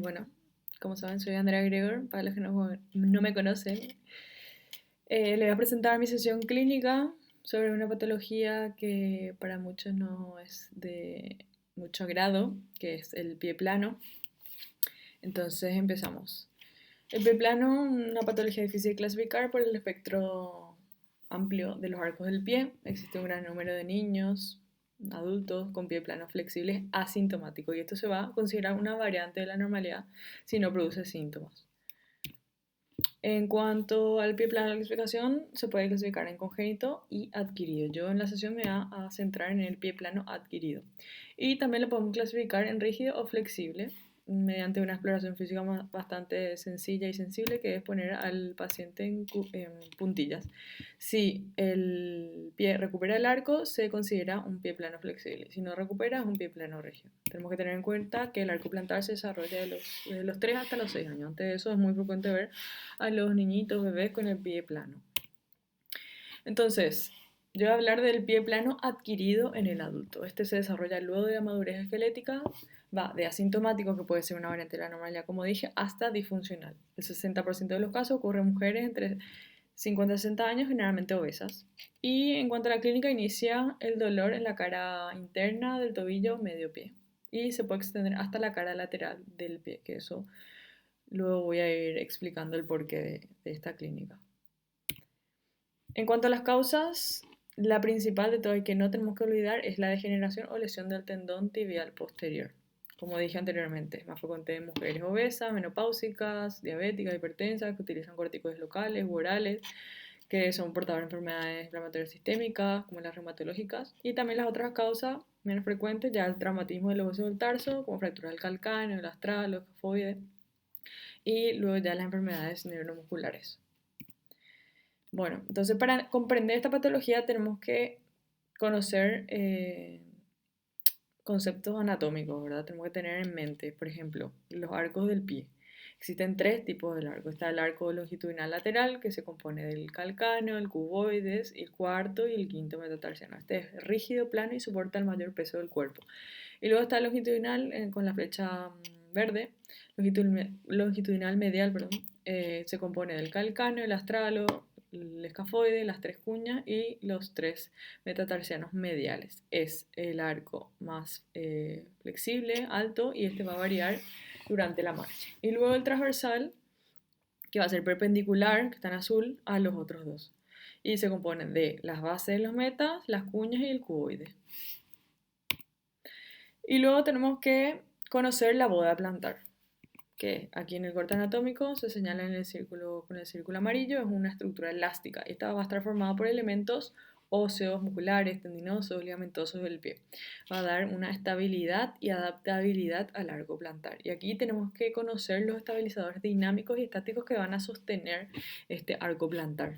Bueno, como saben, soy Andrea Gregor, para los que no me conocen. Le voy a presentar mi sesión clínica sobre una patología que para muchos no es de mucho agrado, que es el pie plano. Entonces empezamos. El pie plano, una patología difícil de clasificar por el espectro amplio de los arcos del pie. Existe un gran número de niños, adultos con pie plano flexible asintomático y esto se va a considerar una variante de la normalidad si no produce síntomas. En cuanto al pie plano de clasificación, se puede clasificar en congénito y adquirido. Yo en la sesión me voy a centrar en el pie plano adquirido. Y también lo podemos clasificar en rígido o flexible mediante una exploración física bastante sencilla y sensible, que es poner al paciente en puntillas. Si el pie recupera el arco, se considera un pie plano flexible. Si no recupera, es un pie plano rígido. Tenemos que tener en cuenta que el arco plantar se desarrolla de los 3 hasta los 6 años. Antes de eso es muy frecuente ver a los niñitos bebés con el pie plano. Entonces, yo voy a hablar del pie plano adquirido en el adulto. Este se desarrolla luego de la madurez esquelética, va de asintomático, que puede ser una variante de la normalidad, como dije, hasta disfuncional. El 60% de los casos ocurre en mujeres entre 50 y 60 años, generalmente obesas. Y en cuanto a la clínica, inicia el dolor en la cara interna del tobillo medio pie. Y se puede extender hasta la cara lateral del pie, que eso luego voy a ir explicando el porqué de esta clínica. En cuanto a las causas, la principal de todo y que no tenemos que olvidar es la degeneración o lesión del tendón tibial posterior. Como dije anteriormente, es más frecuente en mujeres obesas, menopáusicas, diabéticas, hipertensas, que utilizan corticoides locales u orales, que son portadores de enfermedades inflamatorias sistémicas, como las reumatológicas, y también las otras causas menos frecuentes, ya el traumatismo del hueso del tarso, como fractura del calcáneo, el astral, el escafoide, y luego ya las enfermedades neuromusculares. Bueno, entonces para comprender esta patología tenemos que conocer conceptos anatómicos, ¿verdad? Tenemos que tener en mente, por ejemplo, los arcos del pie. Existen tres tipos de arco. Está el arco longitudinal lateral, que se compone del calcáneo, el cuboides, el cuarto y el quinto metatarsiano. Este es rígido, plano y soporta el mayor peso del cuerpo. Y luego está el longitudinal con la flecha verde, longitudinal medial, perdón, se compone del calcáneo, el astralo, el escafoide, las tres cuñas y los tres metatarsianos mediales. Es el arco más flexible, alto, y este va a variar durante la marcha. Y luego el transversal, que va a ser perpendicular, que está en azul, a los otros dos. Y se compone de las bases de los metas, las cuñas y el cuboide. Y luego tenemos que conocer la boda plantar, que aquí en el corte anatómico se señala en el círculo, con el círculo amarillo, es una estructura elástica. Esta va a estar formada por elementos óseos, musculares, tendinosos, ligamentosos del pie. Va a dar una estabilidad y adaptabilidad al arco plantar. Y aquí tenemos que conocer los estabilizadores dinámicos y estáticos que van a sostener este arco plantar.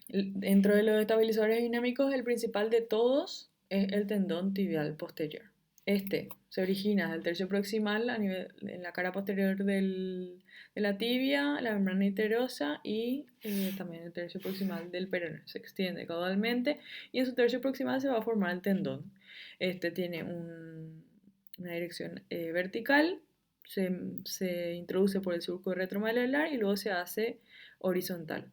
Dentro de los estabilizadores dinámicos, el principal de todos es el tendón tibial posterior. Este se origina del tercio proximal en la cara posterior de la tibia, la membrana arteriosa y también el tercio proximal del peroné. Se extiende caudalmente y en su tercio proximal se va a formar el tendón. Este tiene una dirección vertical, se introduce por el surco retromaleolar y luego se hace horizontal.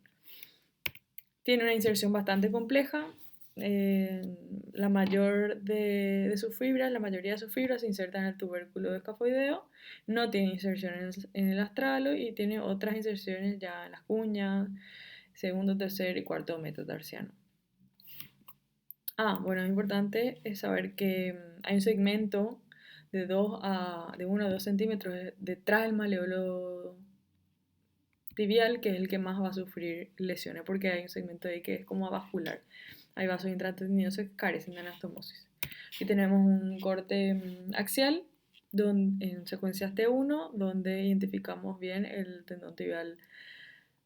Tiene una inserción bastante compleja. La mayor de sus fibras, la mayoría de sus fibras se insertan en el tubérculo escafoideo. No tiene inserción en el astralo y tiene otras inserciones ya en las cuñas, segundo, tercer y cuarto metatarsiano. Bueno, es importante saber que hay un segmento de 1 a 2 centímetros detrás del maleolo tibial, que es el que más va a sufrir lesiones, porque hay un segmento ahí que es como avascular. Hay vasos intratendinosos que carecen de anastomosis. Aquí tenemos un corte axial en secuencias T1, donde identificamos bien el tendón tibial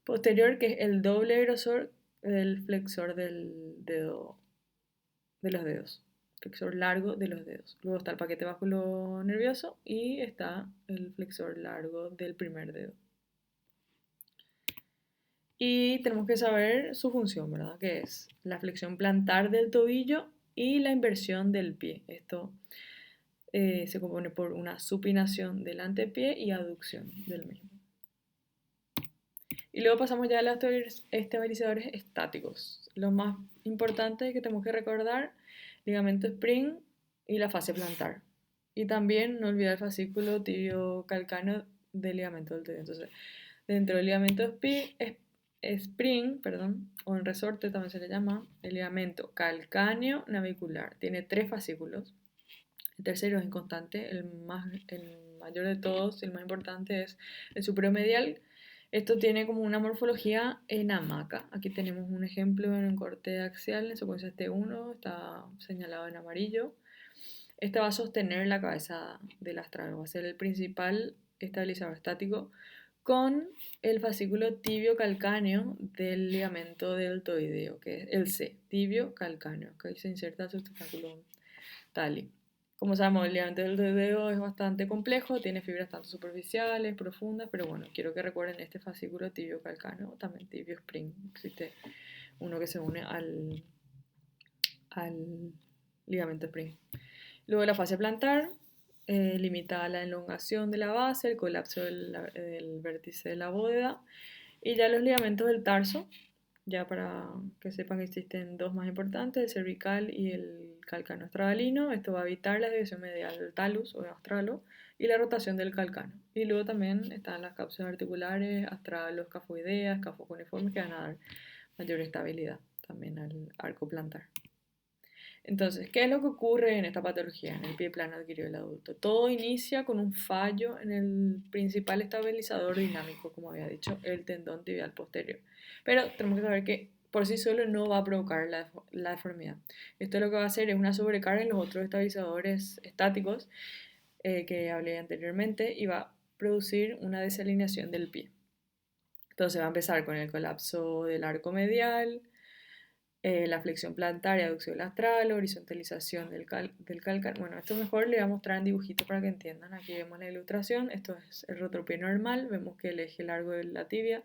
posterior, que es el doble grosor del flexor del dedo, de los dedos. Flexor largo de los dedos. Luego está el paquete vasculo nervioso y está el flexor largo del primer dedo. Y tenemos que saber su función, ¿verdad? Que es la flexión plantar del tobillo y la inversión del pie. Esto Se compone por una supinación del antepié y aducción del mismo. Y luego pasamos ya a los estabilizadores estáticos. Lo más importante que tenemos que recordar, ligamento spring y la fascia plantar. Y también no olvidar el fascículo tibio calcáneo del ligamento deltoide. Entonces, dentro del ligamento spring, perdón, o en resorte también se le llama, el ligamento calcáneo navicular. Tiene 3 fascículos. El tercero es inconstante, el mayor de todos, el más importante es el supremedial. Esto tiene como una morfología en hamaca. Aquí tenemos un ejemplo en un corte axial, en secuencia T1, está señalado en amarillo. Este va a sostener la cabeza del astral, va a ser el principal estabilizador estático con el fascículo tibio calcáneo del ligamento deltoideo, que es el C, tibio calcáneo, que ahí se inserta el sustentáculo tali. Como sabemos, el ligamento deltoideo es bastante complejo, tiene fibras tanto superficiales, profundas, pero bueno, quiero que recuerden este fascículo tibio calcáneo, también tibio spring. Existe uno que se une al ligamento spring. Luego la fascia plantar limita la elongación de la base, el colapso del vértice de la bóveda. Y ya los ligamentos del tarso, ya para que sepan que existen 2 más importantes, el cervical y el calcáneo astralino. Esto va a evitar la desviación medial del talus o astralo y la rotación del calcáneo. Y luego también están las cápsulas articulares, astralo-escafoideas, escafocuneiformes, que van a dar mayor estabilidad también al arco plantar. Entonces, ¿qué es lo que ocurre en esta patología, en el pie plano adquirido del adulto? Todo inicia con un fallo en el principal estabilizador dinámico, como había dicho, el tendón tibial posterior. Pero tenemos que saber que por sí solo no va a provocar la deformidad. Esto lo que va a hacer es una sobrecarga en los otros estabilizadores estáticos que hablé anteriormente y va a producir una desalineación del pie. Entonces va a empezar con el colapso del arco medial, la flexión plantar y aducción astral, horizontalización del calcáneo. Bueno, esto mejor le voy a mostrar en dibujitos para que entiendan. Aquí vemos la ilustración. Esto es el retropié normal. Vemos que el eje largo de la tibia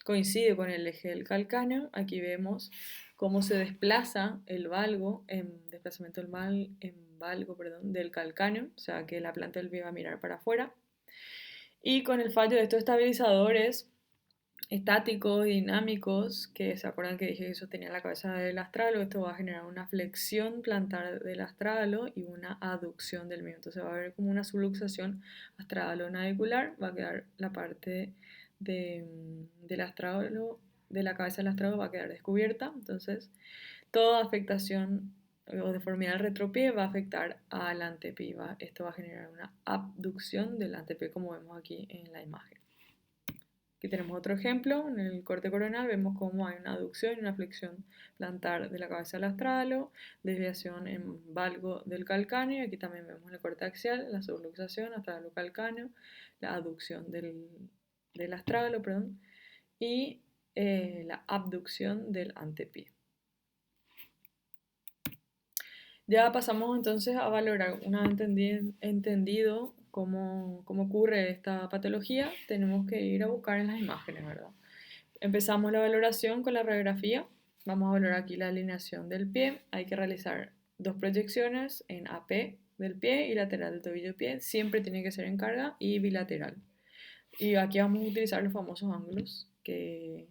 coincide con el eje del calcáneo. Aquí vemos cómo se desplaza el valgo, desplazamiento en valgo, perdón, del calcáneo, o sea que la planta del pie va a mirar para afuera. Y con el fallo de estos estabilizadores estáticos y dinámicos, que se acuerdan que dije que sostenía la cabeza del astralo, esto va a generar una flexión plantar del astralo y una aducción del mismo. Entonces va a haber como una subluxación astralo-navicular, va a quedar la parte del astralo, de la cabeza del astralo va a quedar descubierta. Entonces toda afectación o deformidad del retropié va a afectar al antepié. Esto va a generar una abducción del antepié, como vemos aquí en la imagen. Aquí tenemos otro ejemplo, en el corte coronal vemos cómo hay una aducción y una flexión plantar de la cabeza al astralo, desviación en valgo del calcáneo, y aquí también vemos en el corte axial la subluxación astralo-calcáneo, la aducción del astralo, perdón, y la abducción del antepié. Ya pasamos entonces a valorar, una vez entendido cómo ocurre esta patología, tenemos que ir a buscar en las imágenes, ¿verdad? Empezamos la valoración con la radiografía. Vamos a valorar aquí la alineación del pie. Hay que realizar 2 proyecciones en AP del pie y lateral del tobillo-pie. Siempre tiene que ser en carga y bilateral. Y aquí vamos a utilizar los famosos ángulos que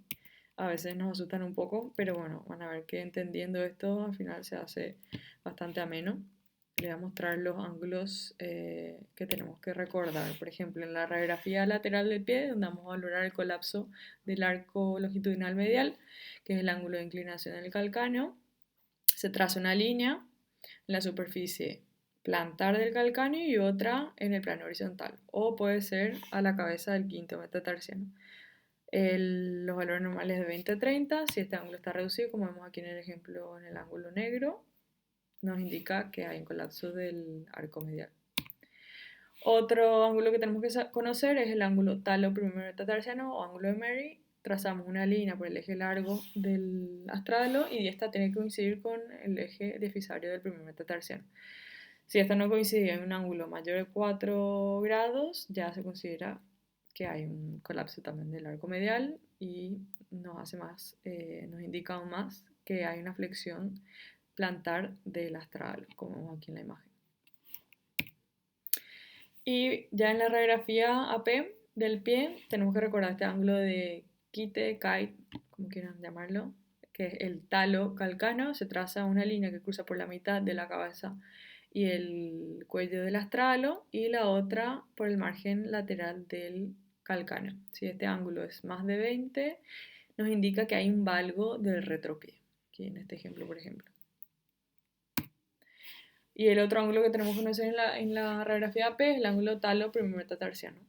a veces nos asustan un poco, pero bueno, van a ver que entendiendo esto al final se hace bastante ameno. Les voy a mostrar los ángulos que tenemos que recordar. Por ejemplo, en la radiografía lateral del pie, donde vamos a valorar el colapso del arco longitudinal medial, que es el ángulo de inclinación del calcáneo, se traza una línea en la superficie plantar del calcáneo y otra en el plano horizontal, o puede ser a la cabeza del quinto metatarsiano. Los valores normales de 20 a 30, si este ángulo está reducido, como vemos aquí en el ejemplo en el ángulo negro, nos indica que hay un colapso del arco medial. Otro ángulo que tenemos que conocer es el ángulo talo primer metatarsiano o ángulo de Mary. Trazamos una línea por el eje largo del astralo y esta tiene que coincidir con el eje difisario del primer metatarsiano. Si esta no coincide en un ángulo mayor de 4 grados, ya se considera que hay un colapso también del arco medial y nos indica aún más que hay una flexión plantar del astral, como vemos aquí en la imagen. Y ya en la radiografía AP del pie tenemos que recordar este ángulo de quite, kite, como quieran llamarlo, que es el talo calcáneo. Se traza una línea que cruza por la mitad de la cabeza y el cuello del astralo y la otra por el margen lateral del calcáneo. Si este ángulo es más de 20, nos indica que hay un valgo del retropié, aquí en este ejemplo, por ejemplo. Y el otro ángulo que tenemos que conocer en la radiografía AP es el ángulo talo primer metatarsiano.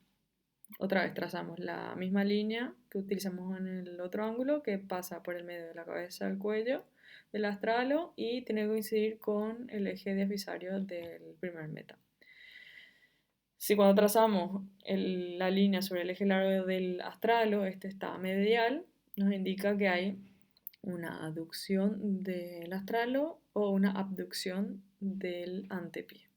Otra vez trazamos la misma línea que utilizamos en el otro ángulo, que pasa por el medio de la cabeza al cuello del astralo y tiene que coincidir con el eje diafisario del primer meta. Si cuando trazamos la línea sobre el eje largo del astralo, este está medial, nos indica que hay una aducción del astralo o una abducción del antepié.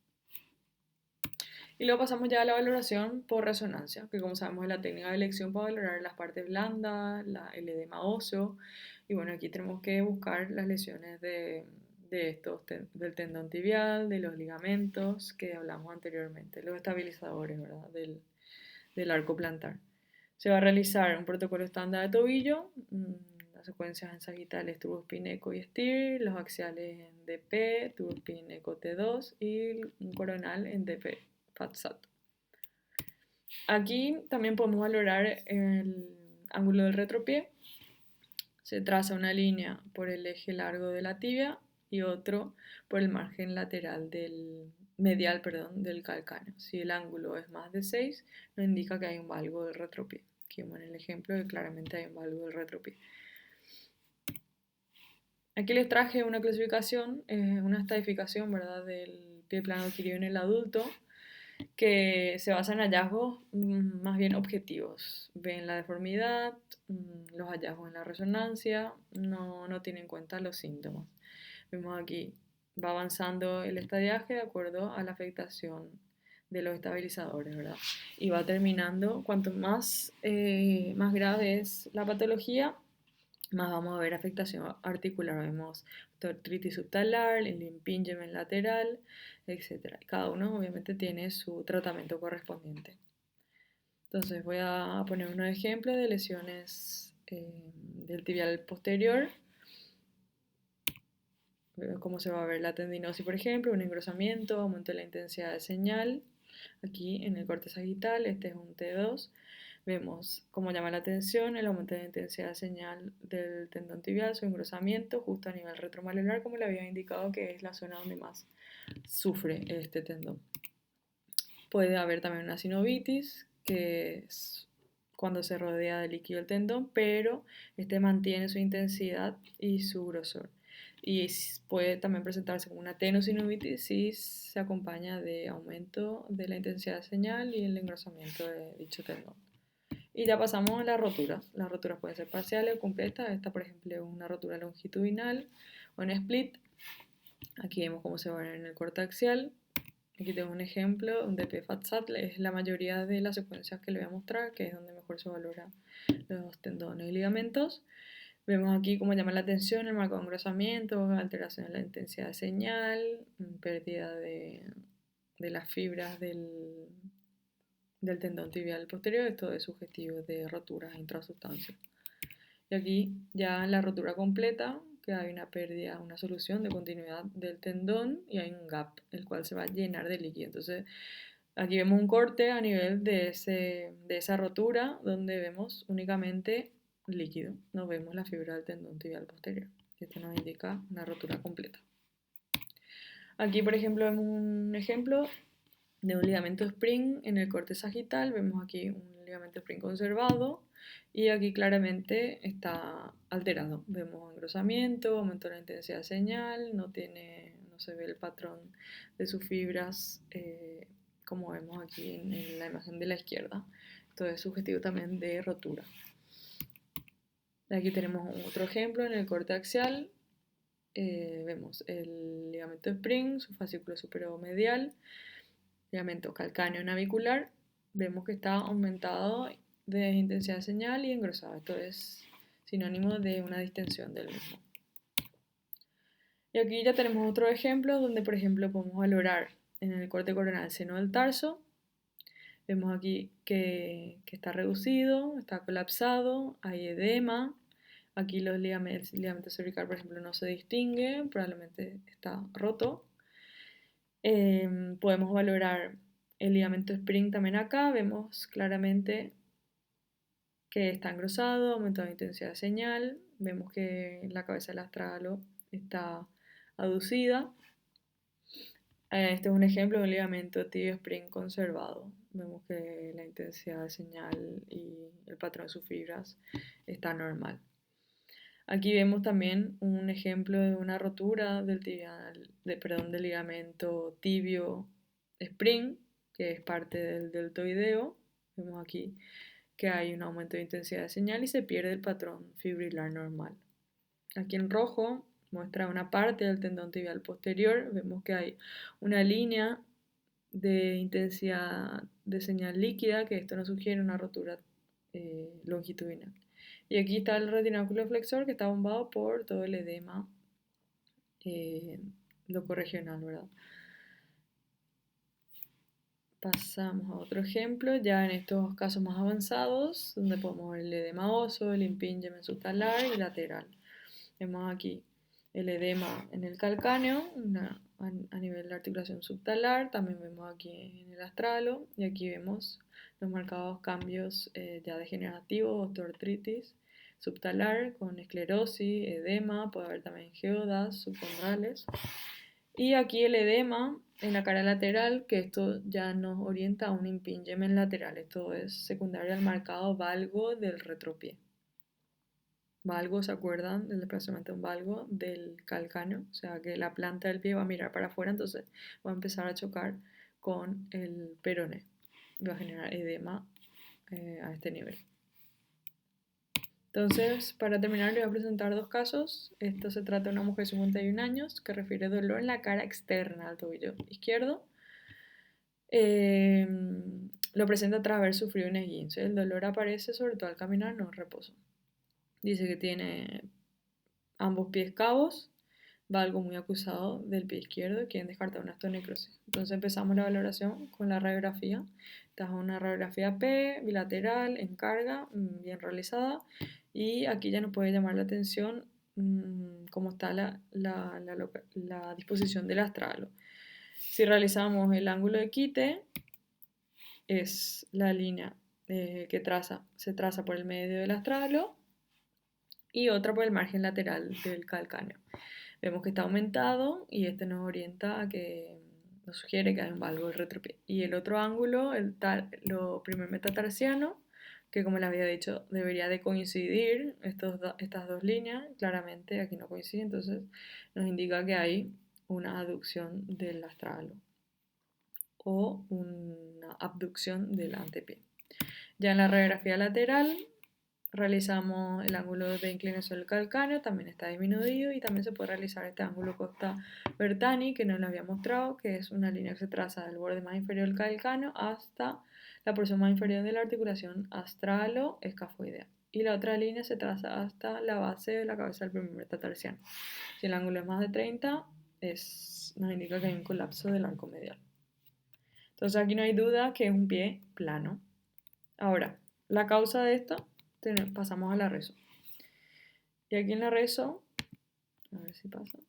Y luego pasamos ya a la valoración por resonancia, que como sabemos es la técnica de elección para valorar las partes blandas, el edema óseo. Y bueno, aquí tenemos que buscar las lesiones del tendón tibial, de los ligamentos que hablamos anteriormente, los estabilizadores, ¿verdad? Del arco plantar. Se va a realizar un protocolo estándar de tobillo, las secuencias en sagitales tubuspin, eco y STIR, los axiales en DP, tubuspin, eco T2 y un coronal en DP, FATSAT. Aquí también podemos valorar el ángulo del retropié. Se traza una línea por el eje largo de la tibia y otro por el margen lateral medial del calcáneo. Si el ángulo es más de 6, nos indica que hay un valgo del retropié. Aquí vemos en el ejemplo que claramente hay un valgo del retropié. Aquí les traje una clasificación, una estadificación, ¿verdad?, del pie plano adquirido en el adulto, que se basa en hallazgos más bien objetivos. Ven la deformidad, los hallazgos en la resonancia, no tienen en cuenta los síntomas. Vemos aquí, va avanzando el estadiaje de acuerdo a la afectación de los estabilizadores, ¿verdad? Y va terminando, cuanto más grave es la patología, más vamos a ver afectación articular. Vemos artritis subtalar, el impingement lateral, etc. Cada uno obviamente tiene su tratamiento correspondiente. Entonces voy a poner unos ejemplos de lesiones del tibial posterior. Cómo se va a ver la tendinosis, por ejemplo, un engrosamiento, aumento de la intensidad de señal. Aquí en el corte sagital, este es un T2. Vemos cómo llama la atención el aumento de la intensidad de señal del tendón tibial, su engrosamiento justo a nivel retromaleolar, como le había indicado que es la zona donde más sufre este tendón. Puede haber también una sinovitis, que es cuando se rodea de líquido el tendón, pero este mantiene su intensidad y su grosor. Y puede también presentarse como una tenosinovitis si se acompaña de aumento de la intensidad de señal y el engrosamiento de dicho tendón. Y ya pasamos a las roturas. Las roturas pueden ser parciales o completas. Esta, por ejemplo, es una rotura longitudinal o en split. Aquí vemos cómo se va a ver en el corte axial. Aquí tengo un ejemplo, un DP-FATSAT, es la mayoría de las secuencias que le voy a mostrar, que es donde mejor se valora los tendones y ligamentos. Vemos aquí cómo llama la atención el marco de engrosamiento, alteración en la intensidad de señal, pérdida de las fibras del tendón tibial posterior. Esto es sugestivo de roturas intrasustancias. Y aquí ya la rotura completa, que hay una pérdida, una solución de continuidad del tendón y hay un gap, el cual se va a llenar de líquido. Entonces, aquí vemos un corte a nivel de esa rotura, donde vemos únicamente líquido. No vemos la fibra del tendón tibial posterior. Esto nos indica una rotura completa. Aquí, por ejemplo, vemos un ejemplo de un ligamento spring en el corte sagital. Vemos aquí un ligamento spring conservado y aquí claramente está alterado. Vemos engrosamiento, aumento de la intensidad de señal, no se ve el patrón de sus fibras como vemos aquí en la imagen de la izquierda. Esto es sugestivo también de rotura. Aquí tenemos otro ejemplo en el corte axial. Vemos el ligamento spring, su fascículo superomedial, ligamento calcáneo navicular. Vemos que está aumentado de intensidad de señal y engrosado. Esto es sinónimo de una distensión del mismo. Y aquí ya tenemos otro ejemplo donde, por ejemplo, podemos valorar en el corte coronal seno del tarso Vemos aquí que está reducido, está colapsado, hay edema. Aquí el ligamento cervical, por ejemplo, no se distingue, probablemente está roto. Podemos valorar el ligamento spring también acá. Vemos claramente que está engrosado, aumentado de intensidad de señal. Vemos que la cabeza del astragalo está aducida. Este es un ejemplo de un ligamento tibio spring conservado. Vemos que la intensidad de señal y el patrón de sus fibras está normal. Aquí vemos también un ejemplo de una rotura del ligamento tibio spring, que es parte del deltoideo. Vemos aquí que hay un aumento de intensidad de señal y se pierde el patrón fibrilar normal. Aquí en rojo muestra una parte del tendón tibial posterior. Vemos que hay una línea de intensidad de señal líquida, que esto nos sugiere una rotura longitudinal. Y aquí está el retináculo flexor, que está bombado por todo el edema locorregional, ¿verdad? Pasamos a otro ejemplo, ya en estos casos más avanzados, donde podemos ver el edema óseo, el impingement subtalar y lateral. Vemos aquí el edema en el calcáneo, a nivel de articulación subtalar, también vemos aquí en el astralo, y aquí vemos los marcados cambios ya degenerativos, osteoartritis subtalar con esclerosis, edema, puede haber también geodas subcondrales. Y aquí el edema en la cara lateral, que esto ya nos orienta a un impingement lateral, esto es secundario al marcado valgo del retropié. Valgo, ¿se acuerdan del desplazamiento de un valgo del calcáneo? O sea que la planta del pie va a mirar para afuera, entonces va a empezar a chocar con el peroné y va a generar edema a este nivel. Entonces, para terminar, les voy a presentar dos casos. Esto se trata de una mujer de 51 años que refiere dolor en la cara externa al tobillo izquierdo. Lo presenta tras haber sufrido un esguince. El dolor aparece sobre todo al caminar, no en reposo. Dice que tiene ambos pies cabos, valgo muy acusado del pie izquierdo, quieren descartar una osteonecrosis. Entonces empezamos la valoración con la radiografía. Esta es una radiografía P, bilateral, en carga, bien realizada. Y aquí ya nos puede llamar la atención cómo está la disposición del astralo. Si realizamos el ángulo de quite, es la línea que se traza por el medio del astralo y otra por el margen lateral del calcáneo. Vemos que está aumentado y este nos orienta a que nos sugiere que hay un valgo del retropié. Y el otro ángulo, lo primer metatarsiano, que como les había dicho, debería de coincidir estas dos líneas, claramente aquí no coincide, entonces nos indica que hay una aducción del astralo o una abducción del antepié. Ya en la radiografía lateral realizamos el ángulo de inclinación del calcáneo, también está disminuido y también se puede realizar este ángulo Costa Bertani que nos lo había mostrado, que es una línea que se traza del borde más inferior del calcáneo hasta la porción más inferior de la articulación astralo-escafoidea. Y la otra línea se traza hasta la base de la cabeza del primer metatarsiano. Si el ángulo es más de 30, nos indica que hay un colapso del arco medial. Entonces aquí no hay duda que es un pie plano. Ahora, la causa de esto, pasamos a la reso. Y aquí en la reso, a ver si pasa.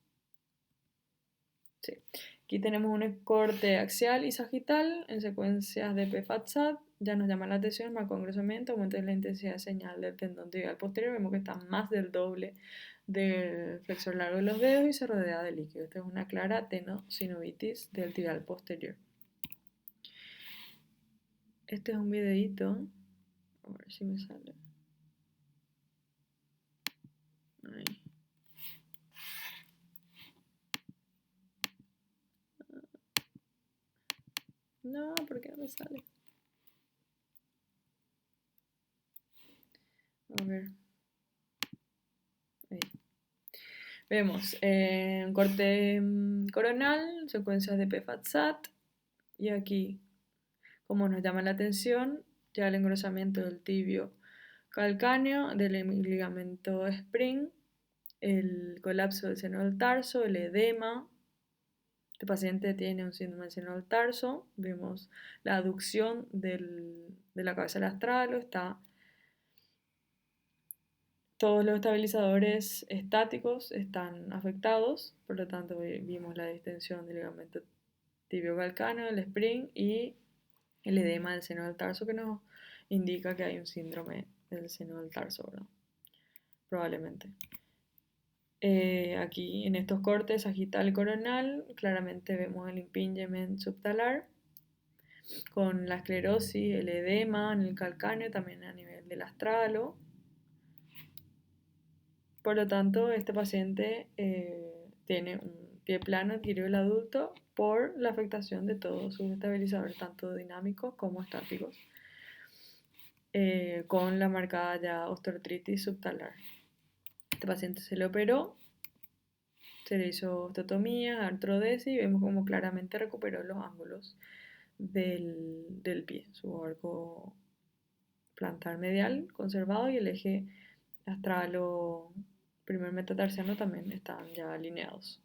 Sí. Aquí tenemos un corte axial y sagital en secuencias de PFAT-SAT. Ya nos llama la atención el marcado engrosamiento, aumento de la intensidad de señal del tendón tibial posterior. Vemos que está más del doble del flexor largo de los dedos y se rodea de líquido. Esta es una clara tenosinovitis del tibial posterior. Este es un videito. A ver si me sale. Ahí. No, ¿por qué no me sale? A ver. Ahí. Vemos un corte coronal, secuencias de PFAT-SAT. Y aquí, como nos llama la atención, ya el engrosamiento del tibio calcáneo, del ligamento spring, el colapso del seno del tarso, el edema, Este paciente tiene un síndrome del seno del tarso. Vemos la aducción de la cabeza al astralo. Todos los estabilizadores estáticos están afectados. Por lo tanto, vimos la distensión del ligamento tibiocalcáneo, el spring y el edema del seno del tarso que nos indica que hay un síndrome del seno del tarso, ¿verdad? Probablemente. Aquí en estos cortes sagital y coronal claramente vemos el impingement subtalar con la esclerosis, el edema en el calcáneo, también a nivel del astralo. Por lo tanto, este paciente tiene un pie plano adquirido el adulto por la afectación de todos sus estabilizadores, tanto dinámicos como estáticos, con la marcada ya osteoartritis subtalar. Este paciente se le operó, se le hizo osteotomía, artrodesis y vemos como claramente recuperó los ángulos del pie, su arco plantar medial conservado y el eje astralo primer metatarsiano también están ya alineados.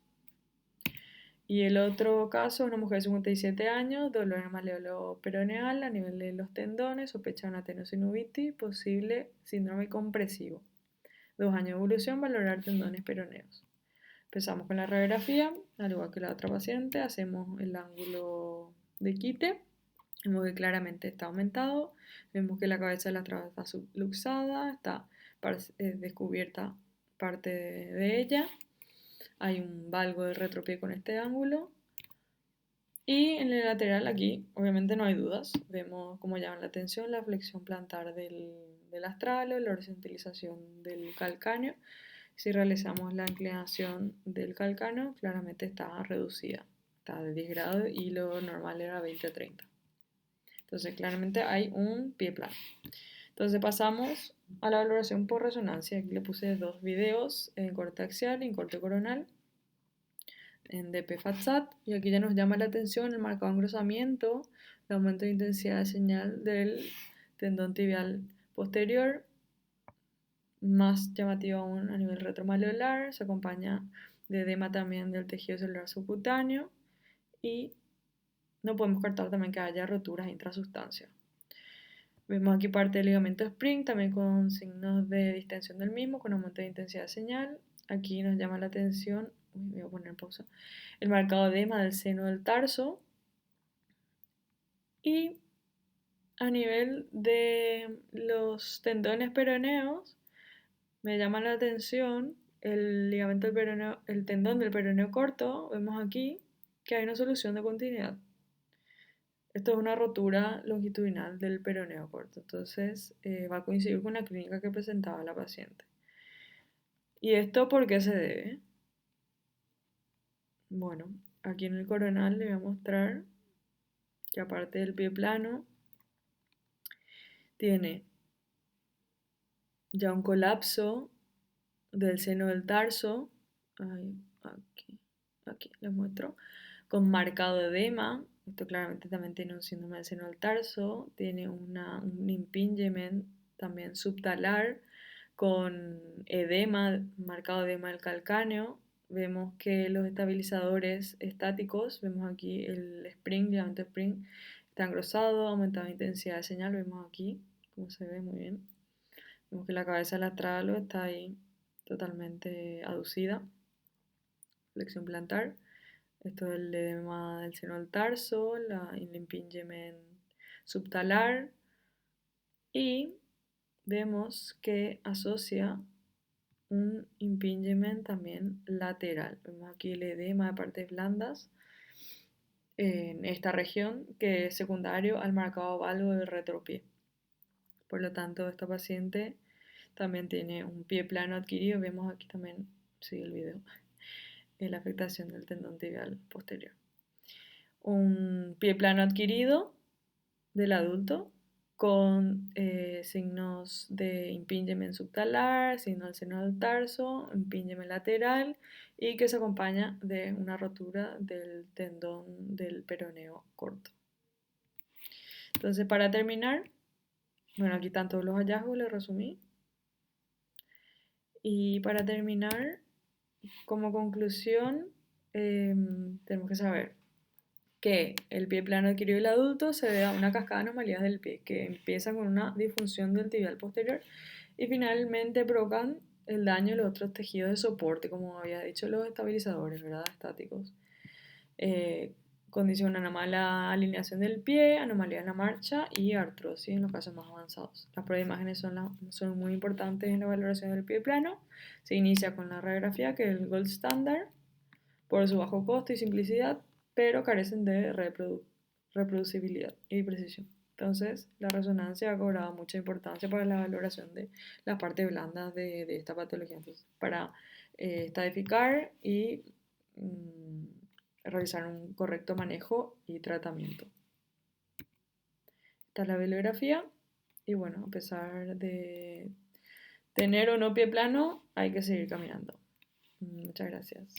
Y el otro caso, una mujer de 57 años, dolor en maleolo peroneal a nivel de los tendones, sospecha de una tenosinovitis, posible síndrome compresivo. 2 años de evolución, valorar tendones peroneos. Empezamos con la radiografía, al igual que la otra paciente, hacemos el ángulo de quite, vemos que claramente está aumentado, vemos que la cabeza de la traba está subluxada, está descubierta parte de ella, hay un valgo del retropié con este ángulo. Y en el lateral aquí, obviamente no hay dudas, vemos cómo llama la atención la flexión plantar del astralo, la horizontalización del calcáneo. Si realizamos la inclinación del calcáneo, claramente está reducida, está de 10 grados y lo normal era 20 o 30. Entonces claramente hay un pie plano. Entonces pasamos a la valoración por resonancia. Aquí le puse 2 videos en corte axial y en corte coronal en DP-FATSAT, y aquí ya nos llama la atención el marcado engrosamiento, el aumento de intensidad de señal del tendón tibial posterior, más llamativo aún a nivel retromaleolar, se acompaña de edema también del tejido celular subcutáneo y no podemos cortar también que haya roturas intrasustancia. Vemos aquí parte del ligamento spring, también con signos de distensión del mismo, con aumento de intensidad de señal. Aquí nos llama la atención, voy a poner pausa, el marcado edema del seno del tarso. Y a nivel de los tendones peroneos, me llama la atención el ligamento del peroneo, el tendón del peroneo corto. Vemos aquí que hay una solución de continuidad. Esto es una rotura longitudinal del peroneo corto, entonces va a coincidir con la clínica que presentaba la paciente. ¿Y esto por qué se debe? Bueno, aquí en el coronal le voy a mostrar que aparte del pie plano, tiene ya un colapso del seno del tarso, aquí les muestro, con marcado edema. Esto claramente también tiene un síndrome del seno del tarso, tiene un impingement también subtalar con edema, marcado edema del calcáneo. Vemos que los estabilizadores estáticos, vemos aquí el spring, ligamento spring, está engrosado, aumentado de intensidad de señal, vemos aquí cómo se ve muy bien. Vemos que la cabeza lateral está ahí totalmente aducida, flexión plantar. Esto es el edema del seno del tarso, el impingement subtalar y vemos que asocia un impingement también lateral. Vemos aquí el edema de partes blandas en esta región que es secundario al marcado valgo del retropié. Por lo tanto, esta paciente también tiene un pie plano adquirido. Vemos aquí también, sigue el video, la afectación del tendón tibial posterior. Un pie plano adquirido del adulto con signos de impingement subtalar, signo del seno del tarso, impingement lateral y que se acompaña de una rotura del tendón del peroneo corto. Entonces, para terminar, bueno, aquí están todos los hallazgos, les resumí. Y para terminar, como conclusión, tenemos que saber que el pie plano adquirido del adulto se debe a una cascada de anomalías del pie que empiezan con una disfunción del tibial posterior y finalmente provocan el daño de los otros tejidos de soporte, como había dicho, los estabilizadores, ¿verdad? Estáticos. Eh, Condicionan a mala alineación del pie, anomalías en la marcha y artrosis en los casos más avanzados. Las pruebas de imágenes son muy importantes en la valoración del pie plano. Se inicia con la radiografía, que es el gold standard, por su bajo costo y simplicidad, pero carecen de reproducibilidad y precisión. Entonces, la resonancia ha cobrado mucha importancia para la valoración de las partes blandas de esta patología. Entonces, para estadificar y realizar un correcto manejo y tratamiento. Esta es la bibliografía y bueno, a pesar de tener o no pie plano, hay que seguir caminando. Muchas gracias.